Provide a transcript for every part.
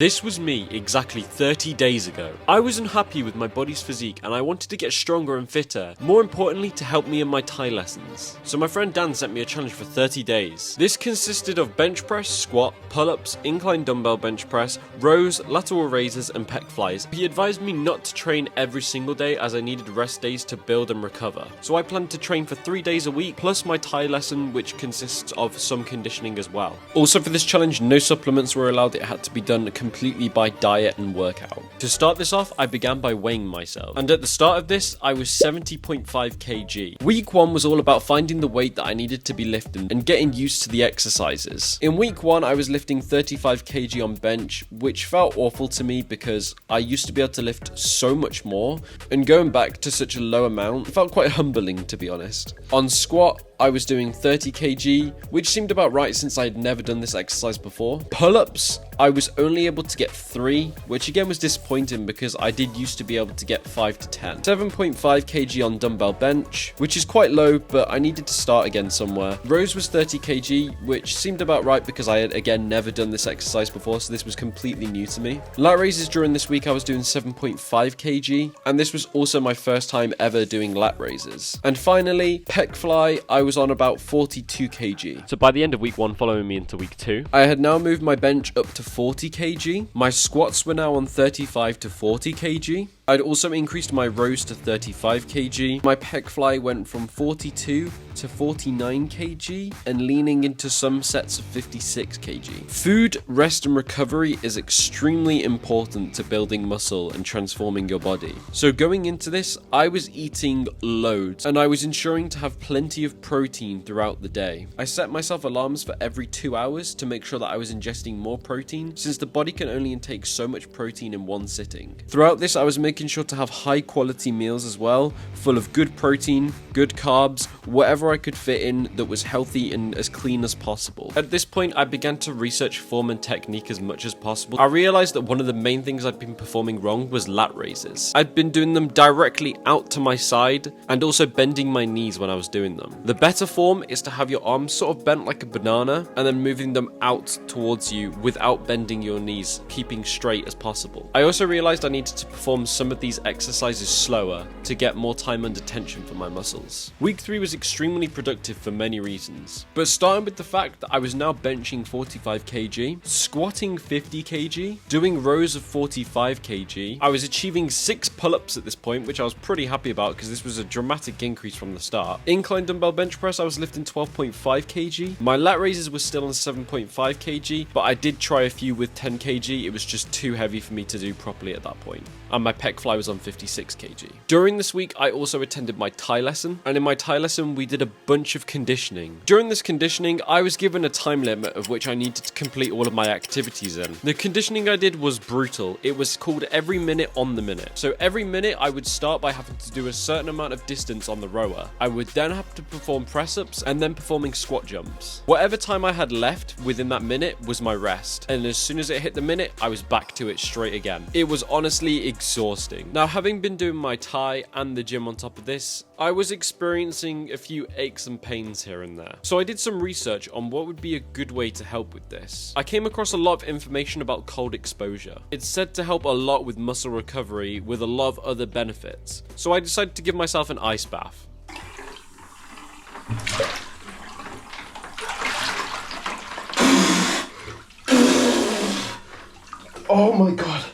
This was me exactly 30 days ago. I was unhappy with my body's physique and I wanted to get stronger and fitter, more importantly to help me in my Thai lessons. So my friend Dan sent me a challenge for 30 days. This consisted of bench press, squat, pull-ups, incline dumbbell bench press, rows, lateral raises and pec flies. He advised me not to train every single day as I needed rest days to build and recover. So I planned to train for 3 days a week plus my Thai lesson, which consists of some conditioning as well. Also for this challenge, no supplements were allowed. It had to be done completely by diet and workout. To start this off, I began by weighing myself, and at the start of this, I was 70.5 kg. Week 1 was all about finding the weight that I needed to be lifting and getting used to the exercises. In week 1, I was lifting 35 kg on bench, which felt awful to me because I used to be able to lift so much more, and going back to such a low amount felt quite humbling, to be honest. On squat, I was doing 30 kg, which seemed about right since I had never done this exercise before. Pull-ups, I was only able to get 3, which again was disappointing because I did used to be able to get 5 to 10. 7.5 kg on dumbbell bench, which is quite low, but I needed to start again somewhere. Rows was 30 kg, which seemed about right because I had again never done this exercise before, so this was completely new to me. Lat raises during this week I was doing 7.5 kg, and this was also my first time ever doing lat raises. And finally, pec fly, I was on about 42 kg. So by the end of week 1, following me into week 2, I had now moved my bench up to 40 kg. My squats were now on 35 to 40 kg. I'd also increased my rows to 35 kg. My pec fly went from 42 to 49 kg and leaning into some sets of 56 kg. Food, rest and recovery is extremely important to building muscle and transforming your body. So going into this, I was eating loads and I was ensuring to have plenty of protein throughout the day. I set myself alarms for every 2 hours to make sure that I was ingesting more protein, since the body can only intake so much protein in one sitting. Throughout this, I was making sure to have high quality meals as well, full of good protein, good carbs, whatever I could fit in that was healthy and as clean as possible. At this point, I began to research form and technique as much as possible. I realized that one of the main things I'd been performing wrong was lat raises. I'd been doing them directly out to my side and also bending my knees when I was doing them. The better form is to have your arms sort of bent like a banana and then moving them out towards you without bending your knees, keeping straight as possible. I also realized I needed to perform some of these exercises slower to get more time under tension for my muscles. Week 3 was extremely productive for many reasons, but starting with the fact that I was now benching 45 kg, squatting 50 kg, doing rows of 45 kg, I was achieving 6 pull-ups at this point, which I was pretty happy about because this was a dramatic increase from the start. Incline dumbbell bench press, I was lifting 12.5 kg. My lat raises were still on 7.5 kg, but I did try a few with 10 kg. It was just too heavy for me to do properly at that point. And my pec fly was on 56 kg. During this week, I also attended my Thai lesson, and in my Thai lesson, we did a bunch of conditioning. During this conditioning, I was given a time limit of which I needed to complete all of my activities in. The conditioning I did was brutal. It was called every minute on the minute. So every minute, I would start by having to do a certain amount of distance on the rower. I would then have to perform press-ups and then performing squat jumps. Whatever time I had left within that minute was my rest, and as soon as it hit the minute, I was back to it straight again. It was honestly exhausting. Now, having been doing my Thai and the gym on top of this, I was experiencing a few aches and pains here and there. So I did some research on what would be a good way to help with this. I came across a lot of information about cold exposure. It's said to help a lot with muscle recovery with a lot of other benefits. So I decided to give myself an ice bath. Oh my god.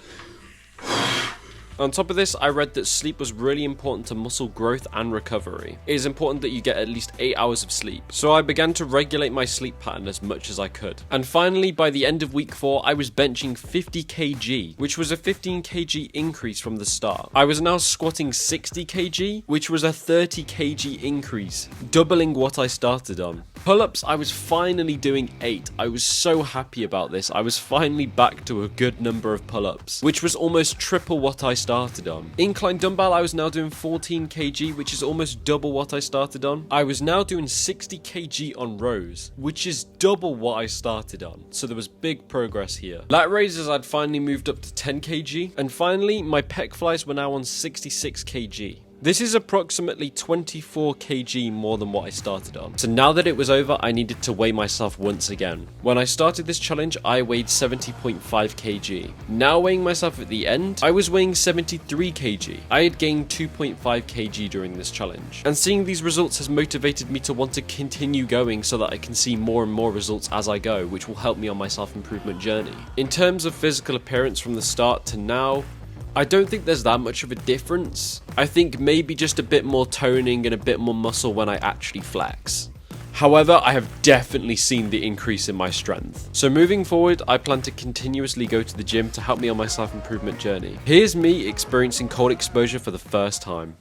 On top of this, I read that sleep was really important to muscle growth and recovery. It is important that you get at least 8 hours of sleep. So I began to regulate my sleep pattern as much as I could. And finally, by the end of week 4, I was benching 50 kg, which was a 15 kg increase from the start. I was now squatting 60 kg, which was a 30 kg increase, doubling what I started on. Pull-ups, I was finally doing 8. I was so happy about this. I was finally back to a good number of pull-ups, which was almost triple what I started on. Incline dumbbell, I was now doing 14 kg, which is almost double what I started on. I was now doing 60 kg on rows, which is double what I started on. So there was big progress here. Lat raises, I'd finally moved up to 10 kg. And finally, my pec flies were now on 66 kg. This is approximately 24 kg more than what I started on. So now that it was over, I needed to weigh myself once again. When I started this challenge, I weighed 70.5 kg. Now weighing myself at the end, I was weighing 73 kg. I had gained 2.5 kg during this challenge. And seeing these results has motivated me to want to continue going so that I can see more and more results as I go, which will help me on my self-improvement journey. In terms of physical appearance from the start to now, I don't think there's that much of a difference. I think maybe just a bit more toning and a bit more muscle when I actually flex. However, I have definitely seen the increase in my strength. So moving forward, I plan to continuously go to the gym to help me on my self-improvement journey. Here's me experiencing cold exposure for the first time.